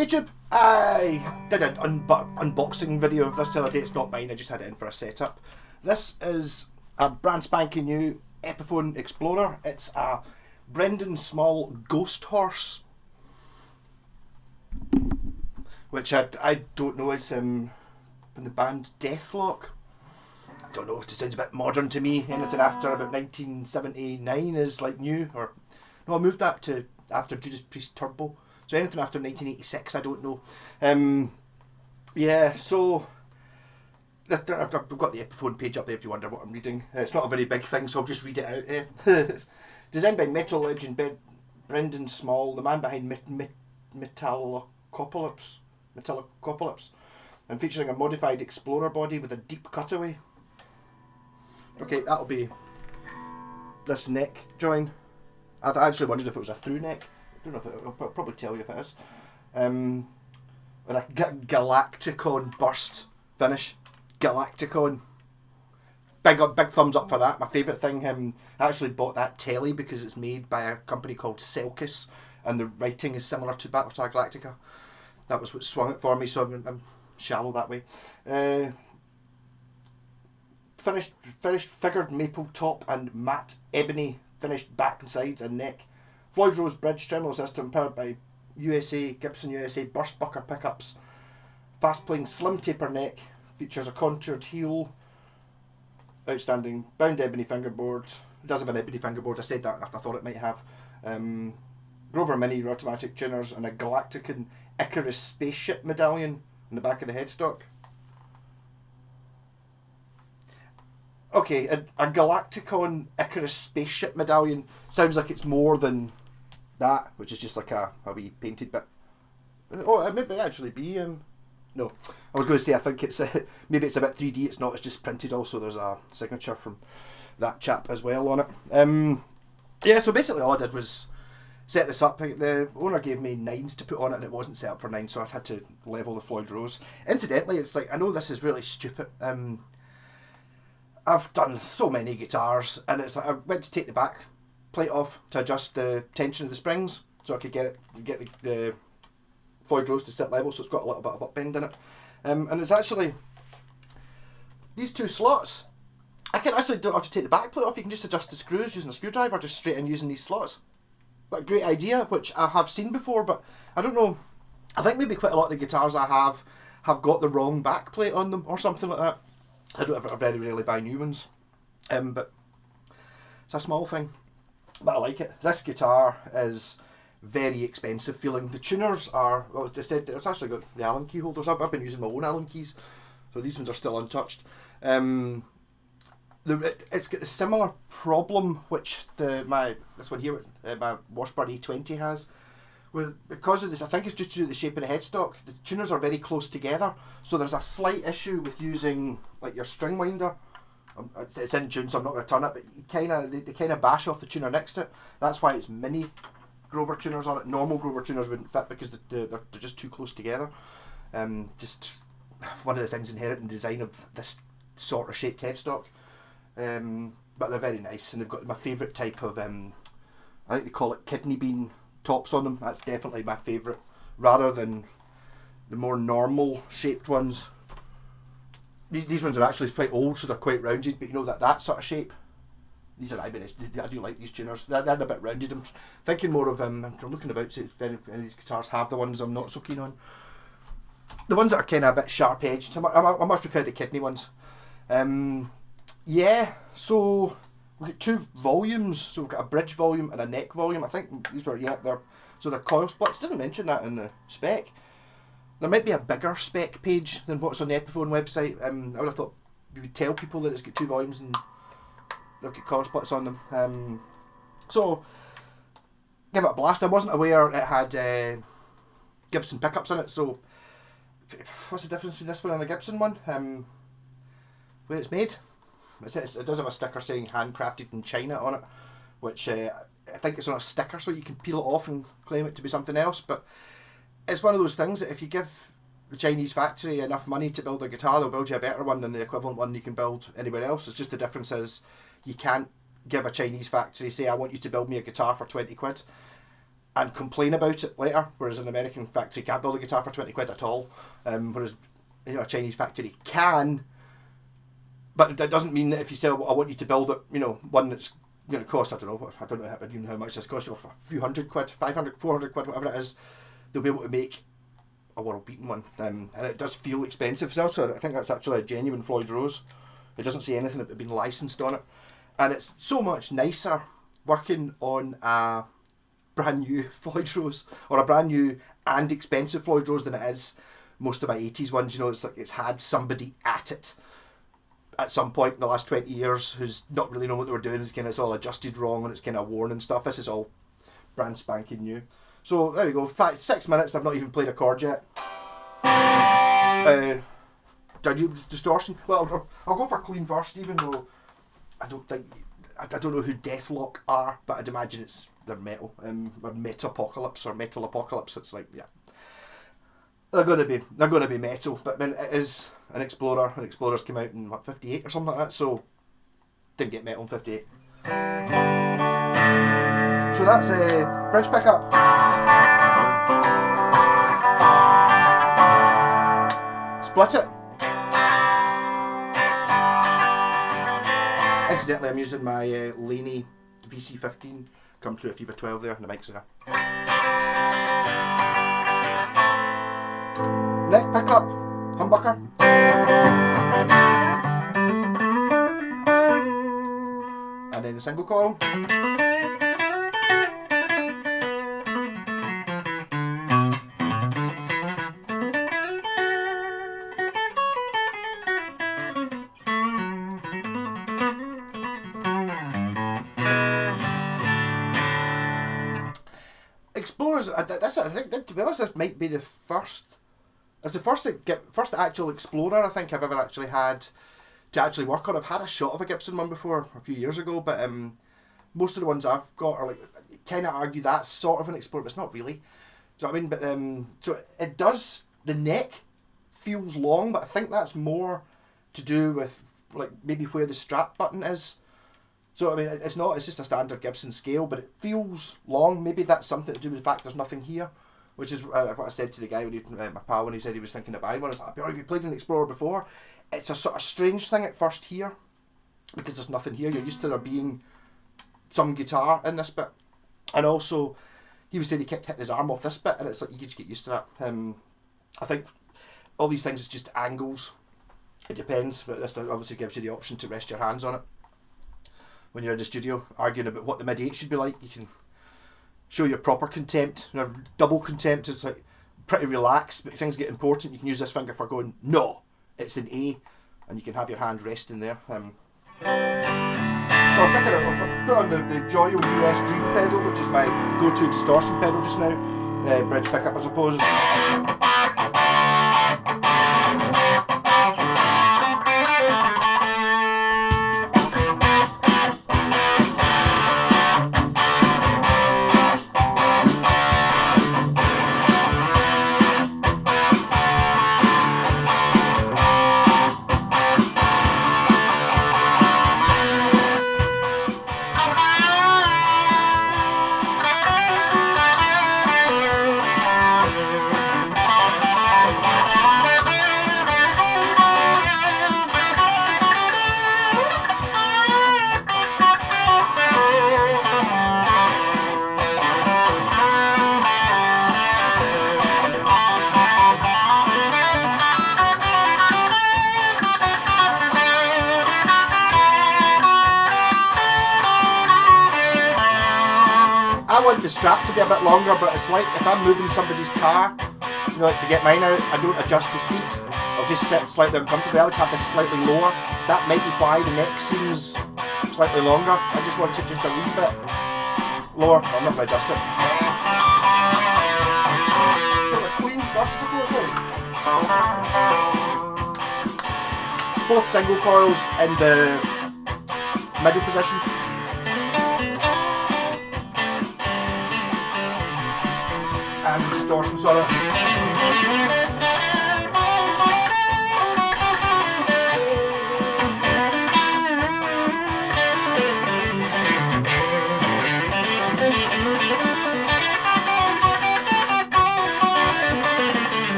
YouTube. I did an unboxing video of this the other day. It's not mine, I just had it in for a setup. This is a brand spanking new Epiphone Explorer. It's a Bendon Small Ghost Horse, which I don't know, it's from the band Deathlock. I don't know, it sounds a bit modern to me. Anything after about 1979 is like new, or no, I moved that to after Judas Priest Turbo. So anything after 1986, I don't know. Yeah, so I've got the Epiphone page up there if you wonder what I'm reading. It's not a very big thing, so I'll just read it out. Designed by metal legend Bendon Small, the man behind Metallicopolis, and featuring a modified Explorer body with a deep cutaway. Okay, that'll be this neck join. I actually wondered if it was a through neck. I don't know if I'll probably tell you if it is. And a galaktikon burst finish. Galaktikon. Big thumbs up for that. My favourite thing. I actually bought that telly because it's made by a company called Selkis, and the writing is similar to Battlestar Galactica. That was what swung it for me, so I'm shallow that way. Finished figured maple top and matte ebony finished back and sides and neck. Floyd Rose bridge terminal system powered by Gibson USA burst bucker pickups. Fast playing slim taper neck. Features a contoured heel. Outstanding bound ebony fingerboard. It does have an ebony fingerboard. I said that, I thought it might have. Grover Mini automatic tuners and a galaktikon Icarus spaceship medallion in the back of the headstock. Okay, a galaktikon Icarus spaceship medallion sounds like it's more than that, which is just like a wee painted bit. Oh, it may actually be. No, I was going to say I think it's maybe it's a bit 3D. It's not. It's just printed. Also, there's a signature from that chap as well on it. Yeah. So basically, all I did was set this up. The owner gave me 9s to put on it, and it wasn't set up for 9, so I had to level the Floyd Rose. Incidentally, it's like, I know this is really stupid. I've done so many guitars, and it's like I went to take the back plate off to adjust the tension of the springs, so I could get the Floyd Rose to sit level, so it's got a little bit of upbend in it. And it's actually these two slots. I can actually don't have to take the back plate off. You can just adjust the screws using a screwdriver, just straight in using these slots. But a great idea, which I have seen before, but I don't know. I think maybe quite a lot of the guitars I have got the wrong back plate on them or something like that. I very rarely buy new ones, but it's a small thing, but I like it. This guitar is very expensive feeling. The tuners are, well, they said it's actually got the Allen key holders. I've been using my own Allen keys, so these ones are still untouched. It's got a similar problem which this one here, my Washburn E20 has. Because of this, I think it's just due to the shape of the headstock, the tuners are very close together, so there's a slight issue with using like your string winder. It's in tune, so I'm not going to turn it, but they kind of bash off the tuner next to it. That's why it's mini Grover tuners on it. Normal Grover tuners wouldn't fit because they're just too close together. Just one of the things inherent in design of this sort of shaped headstock. But they're very nice, and they've got my favourite type of, I think they call it kidney bean tops on them. That's definitely my favourite, rather than the more normal shaped ones. These ones are actually quite old, so they're quite rounded, but you know that sort of shape. These are I do like these tuners. They're a bit rounded. I'm thinking more of I'm looking about to see if any of these guitars have the ones I'm not so keen on. The ones that are kind of a bit sharp edged. I much prefer the kidney ones. Yeah, so we've got 2 volumes. So we've got a bridge volume and a neck volume. I think these were, they're coil splits. It doesn't mention that in the spec. There might be a bigger spec page than what's on the Epiphone website. I would have thought we would tell people that it's got 2 volumes and they've got coil splits on them. So give it a blast. I wasn't aware it had Gibson pickups in it. So what's the difference between this one and the Gibson one? Where it's made. It does have a sticker saying handcrafted in China on it, which I think it's on a sticker, so you can peel it off and claim it to be something else. But it's one of those things that if you give the Chinese factory enough money to build a guitar, they'll build you a better one than the equivalent one you can build anywhere else. It's just the difference is you can't give a Chinese factory, say, I want you to build me a guitar for 20 quid. and complain about it later, whereas an American factory can't build a guitar for 20 quid at all, whereas a Chinese factory can. But that doesn't mean that if you say, well, I want you to build it, one that's going to cost, I don't know how much this costs, a few hundred quid, 500, 400 quid, whatever it is, they'll be able to make a world-beating one. And it does feel expensive. So also, I think that's actually a genuine Floyd Rose. It doesn't say anything about being licensed on it. And it's so much nicer working on a brand new Floyd Rose, or a brand new and expensive Floyd Rose, than it is most of my 80s ones. It's like it's had somebody at it at some point in the last 20 years who's not really known what they were doing. It's all adjusted wrong and it's kind of worn and stuff. This is all brand spanking new. So there we go, 6 minutes, I've not even played a chord yet. Did I do distortion? Well, I'll go for clean first, even though I don't know who Deathlock are, but I'd imagine they're metal. Or Metapocalypse or Metal Apocalypse. It's like, yeah, they're gonna be metal. But I mean, it is an Explorer, and Explorers came out in 58 or something like that. So didn't get metal in 58. So that's a bridge pickup. Split it. Incidentally, I'm using my Laney VC15. Come through a Fever 12 there, and the mic's there. Neck pickup, humbucker. And then a single coil. Explorers, I think, to be honest, this might be the first. It's the first actual Explorer I think I've ever actually had to actually work on. I've had a shot of a Gibson one before a few years ago, but most of the ones I've got are like, kind of argue that's sort of an Explorer, but it's not really. Do you know what I mean? But so it does. The neck feels long, but I think that's more to do with like maybe where the strap button is. So I mean, it's just a standard Gibson scale, but it feels long. Maybe that's something to do with the fact there's nothing here, which is what I said to the guy my pal when he said he was thinking of buying one. I was like, have you played an Explorer before? It's a sort of strange thing at first here, because there's nothing here. You're used to there being some guitar in this bit, and also he was saying he kept hitting his arm off this bit, and it's like you just get used to that. I think all these things is just angles. It depends, but this obviously gives you the option to rest your hands on it. When you're in the studio arguing about what the mid-8 should be like, you can show your proper contempt. Double contempt is like pretty relaxed, but if things get important, you can use this finger for going, no, it's an A, and you can have your hand resting there. So I was thinking I'll put on the Joyo US Dream pedal, which is my go-to distortion pedal just now. Bridge pickup, I suppose. I want the strap to be a bit longer, but it's like if I'm moving somebody's car, like to get mine out, I don't adjust the seat. I'll just sit slightly uncomfortably. I would have this slightly lower. That might be why the neck seems slightly longer. I just want it just a wee bit lower. I'm not going to adjust it. Clean first, I suppose. Both single coils in the middle position. And distortion, sorry.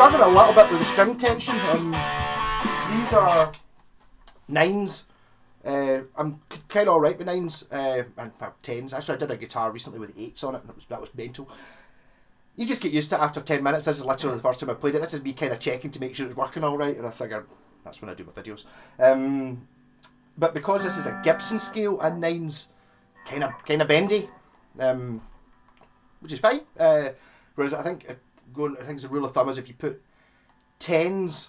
struggling a little bit with the string tension. These are 9s. I'm kind of alright with 9s and 10s. Actually, I did a guitar recently with 8s on it, and that was mental. You just get used to it after 10 minutes. This is literally the first time I played it. This is me kind of checking to make sure it's working alright, and I figure that's when I do my videos. But because this is a Gibson scale and 9s, kind of bendy, which is fine. Whereas I think the rule of thumb is if you put 10s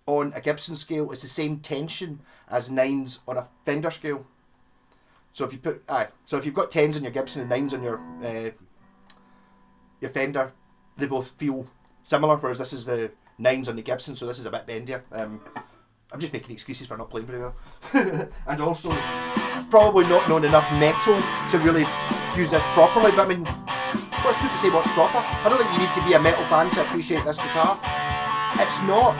on a Gibson scale, it's the same tension as 9s on a Fender scale. So if you if you've got 10s on your Gibson and 9s on your Fender, they both feel similar. Whereas this is the 9s on the Gibson, so this is a bit bendier. I'm just making excuses for not playing very well, and also probably not knowing enough metal to really use this properly. But I mean, what's supposed to say what's proper? I don't think you need to be a metal fan to appreciate this guitar. It's not.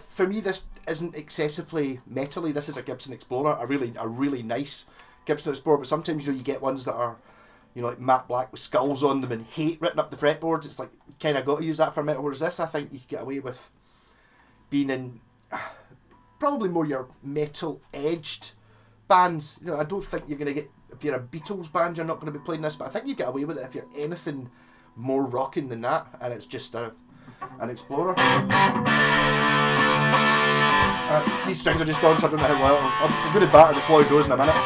For me, this isn't excessively metally. This is a Gibson Explorer, a really nice Gibson Explorer. But sometimes you get ones that are, like matte black with skulls on them and hate written up the fretboards. It's like you kind of got to use that for metal. Whereas this, I think you can get away with being in probably more your metal edged bands. I don't think you're going to get, if you're a Beatles band, you're not going to be playing this. But I think you get away with it if you're anything more rocking than that, and it's just an Explorer. These strings are just on, so I don't know how well. I'm going to batter the Floyd Rose in a minute.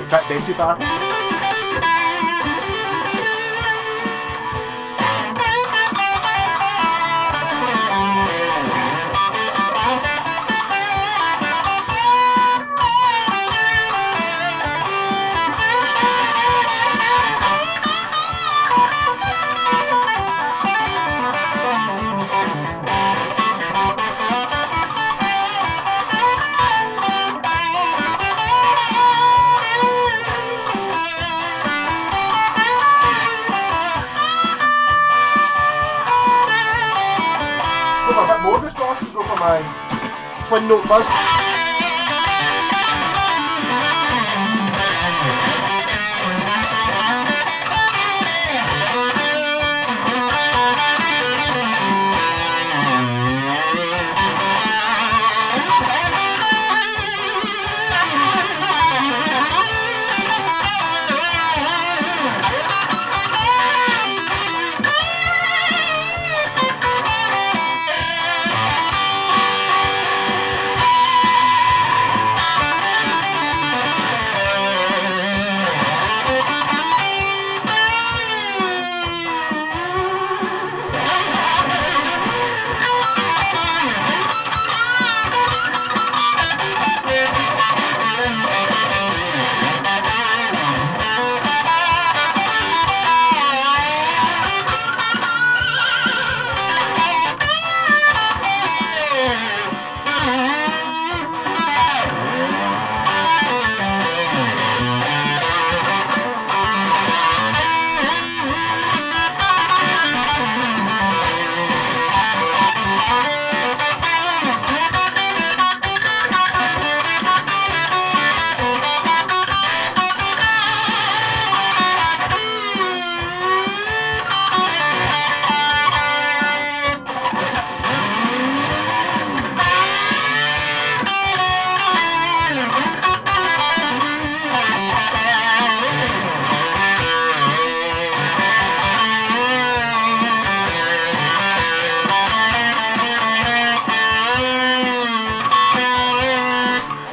Track bend too far. A bit more distortion, go for my twin note fuzz.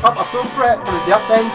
Up a full fret for the up bend.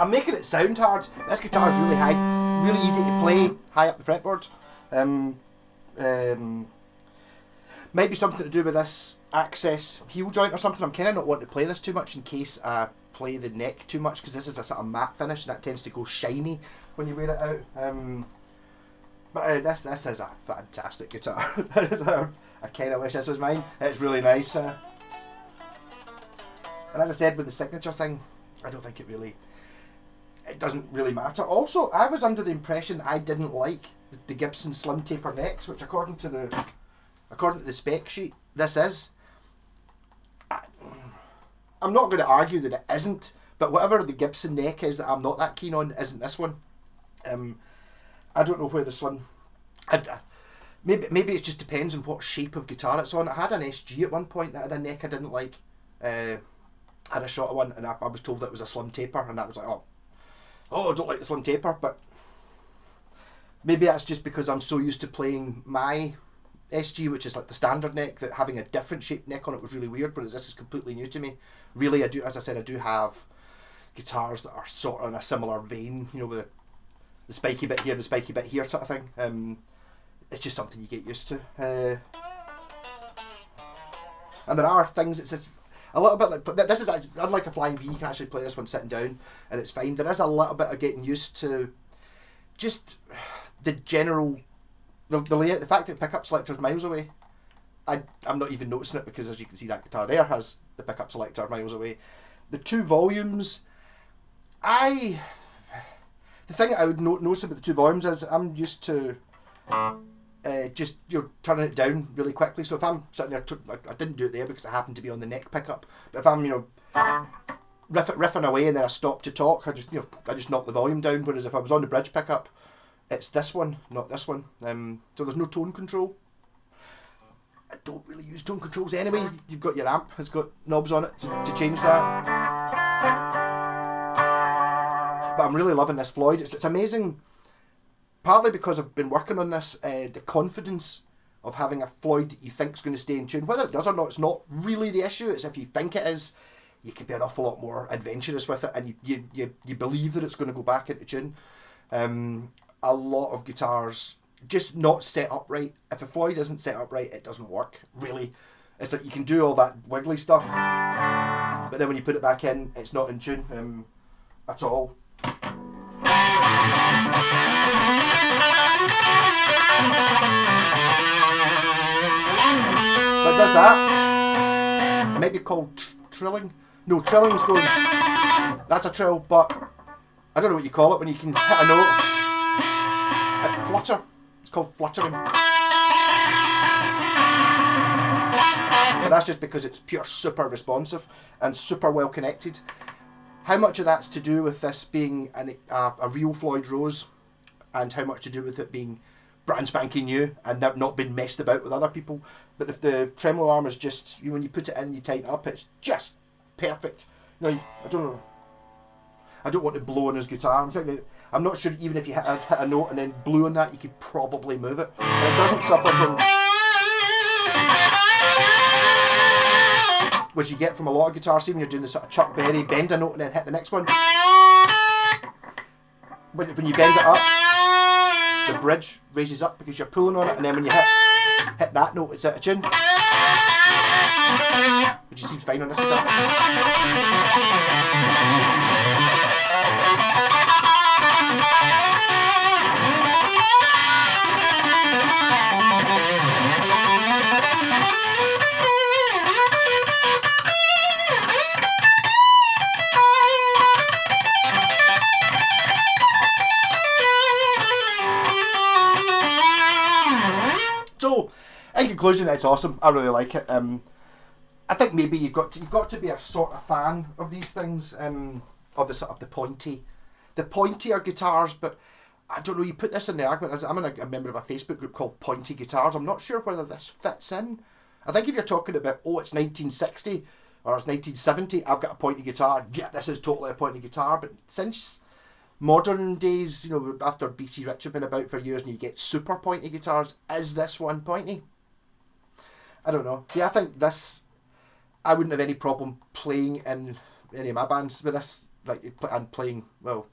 I'm making it sound hard. This guitar is really high, really easy to play, high up the fretboard. Maybe something to do with this access heel joint or something. I'm kind of not wanting to play this too much in case I play the neck too much, because this is a sort of matte finish and that tends to go shiny when you wear it out. But this is a fantastic guitar. I kind of wish this was mine. It's really nice. And as I said with the signature thing, I don't think it doesn't really matter. Also, I was under the impression I didn't like the Gibson slim taper necks, which according to the spec sheet, this is. I'm not going to argue that it isn't, but whatever the Gibson neck is that I'm not that keen on isn't this one. I don't know where this one. Maybe it just depends on what shape of guitar it's on. I had an SG at one point that had a neck I didn't like. I had a shorter one, and I was told that it was a slim taper, and I was like, oh, I don't like the slim taper. But maybe that's just because I'm so used to playing my SG, which is like the standard neck, that having a different shaped neck on it was really weird. Whereas this is completely new to me. Really, I do, as I said, I do have guitars that are sort of in a similar vein, you know, with the spiky bit here, the spiky bit here sort of thing. It's just something you get used to. And there are things, it's a little bit like, but this is actually, unlike a Flying V, you can actually play this one sitting down and it's fine. There is a little bit of getting used to just the general, the layout, the fact that pickup selector's miles away. I'm not even noticing it because, as you can see, that guitar there has the pickup selector miles away. The two volumes, the thing I would notice about the two volumes is I'm used to just turning it down really quickly. So if I'm sitting there, I didn't do it there because I happened to be on the neck pickup. But if I'm riffing away and then I stop to talk, I just knock the volume down. Whereas if I was on the bridge pickup, it's this one, not this one. So there's no tone control. I don't really use tone controls anyway. You've got your amp, it's got knobs on it to change that. But I'm really loving this Floyd. It's amazing, partly because I've been working on this, the confidence of having a Floyd that you think is going to stay in tune. Whether it does or not, it's not really the issue. It's if you think it is, you could be an awful lot more adventurous with it, and you believe that it's going to go back into tune. A lot of guitars just not set up right. If a Floyd isn't set up right, it doesn't work, really. It's like you can do all that wiggly stuff, but then when you put it back in, it's not in tune at all. But it does that. It might be called trilling. No, trilling's going. That's a trill, but I don't know what you call it when you can hit a note. Flutter. It's called fluttering. But that's just because it's pure super responsive and super well connected. How much of that's to do with this being a real Floyd Rose, and how much to do with it being brand spanking new and not been messed about with other people. But if the tremolo arm is just, when you put it in, you tighten it up, it's just perfect. I don't know. I don't want to blow on his guitar. I'm not sure even if you hit a note and then blew on that, you could probably move it. And it doesn't suffer from, which you get from a lot of guitars. See when you're doing the sort of Chuck Berry, bend a note and then hit the next one. When you bend it up, the bridge raises up because you're pulling on it, and then when you hit that note, it's out of tune. Which seems fine on this guitar. So, in conclusion, it's awesome. I really like it. I think maybe you've got to be a sort of fan of these things, of the sort of the pointier guitars. But I don't know. You put this in the argument. I'm a member of a Facebook group called Pointy Guitars. I'm not sure whether this fits in. I think if you're talking about it's 1960 or it's 1970, I've got a pointy guitar. Yeah, this is totally a pointy guitar. But since modern days, after BT Rich have been about for years, and you get super pointy guitars, is this one pointy? I don't know. I think this, I wouldn't have any problem playing in any of my bands with and playing, well,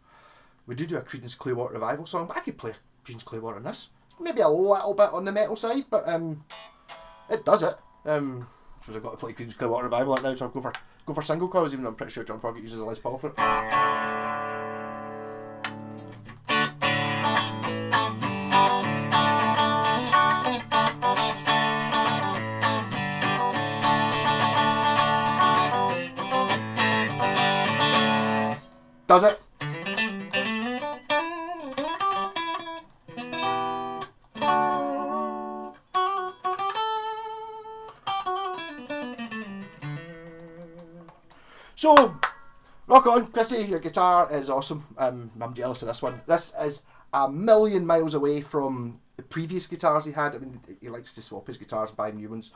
we do a Creedence Clearwater Revival song, but I could play Creedence Clearwater in this. Maybe a little bit on the metal side, but it does it. I suppose I've got to play Creedence Clearwater Revival right now, so I'll go for single coils, even though I'm pretty sure John Fogerty uses a Les Paul for it. Does it? So, rock on, Chrissy, your guitar is awesome. I'm jealous of this one. This is a million miles away from the previous guitars he had. I mean, he likes to swap his guitars and buy new ones.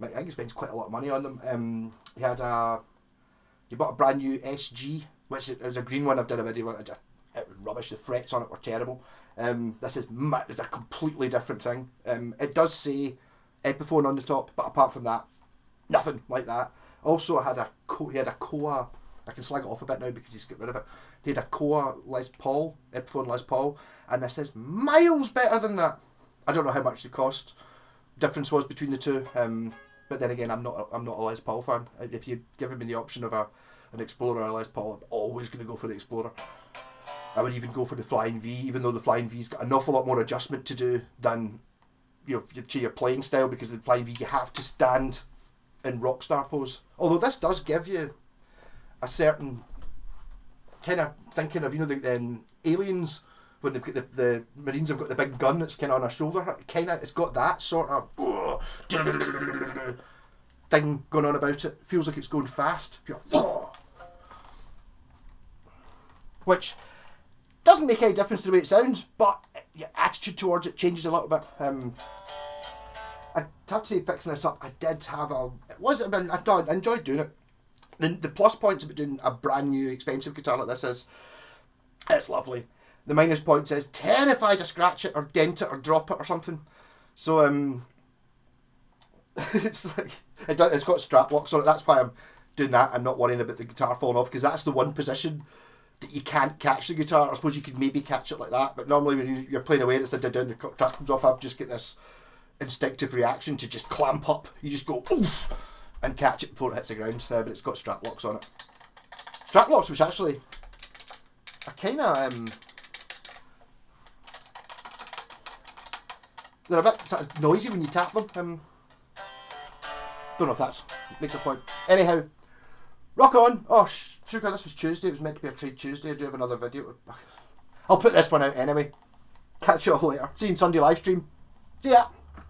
I think he spends quite a lot of money on them. He bought a brand new SG, which it was a green one. I've done a video on it. It was rubbish. The frets on it were terrible. This is a completely different thing. It does say Epiphone on the top, but apart from that, nothing like that. Also, he had a Koa. I can slag it off a bit now because he's got rid of it. He had a Koa Les Paul, Epiphone Les Paul, and this is miles better than that. I don't know how much the cost difference was between the two, but then again, I'm not a Les Paul fan. If you'd given me the option of an Explorer or a Les Paul, I'm always going to go for the Explorer. I would even go for the Flying V, even though the Flying V's got an awful lot more adjustment to do than to your playing style, because the Flying V you have to stand in rock star pose. Although this does give you a certain kind of thinking of the Aliens, when they've got the Marines have got the big gun that's kind of on their shoulder. It's got that sort of thing going on about it. Feels like it's going fast. Which doesn't make any difference to the way it sounds, but your attitude towards it changes a little bit. I'd have to say, fixing this up, I did have I enjoyed doing it. The plus points about doing a brand new expensive guitar like this is, it's lovely. The minus points is terrified to scratch it or dent it or drop it or something. So it's like it's got strap locks on it. That's why I'm doing that. I'm not worrying about the guitar falling off, because that's the one position that you can't catch the guitar. I suppose you could maybe catch it like that, but normally when you're playing away and it's down, the track comes off, I've just got this instinctive reaction to just clamp up. You just go oof and catch it before it hits the ground, but it's got strap locks on it. Strap locks, which actually are kind of they're a bit sort of noisy when you tap them. Don't know if that makes a point. Anyhow, rock on. Oh, sugar, this was Tuesday. It was meant to be a trade Tuesday. I do have another video. I'll put this one out anyway. Catch you all later. See you in Sunday live stream. See ya.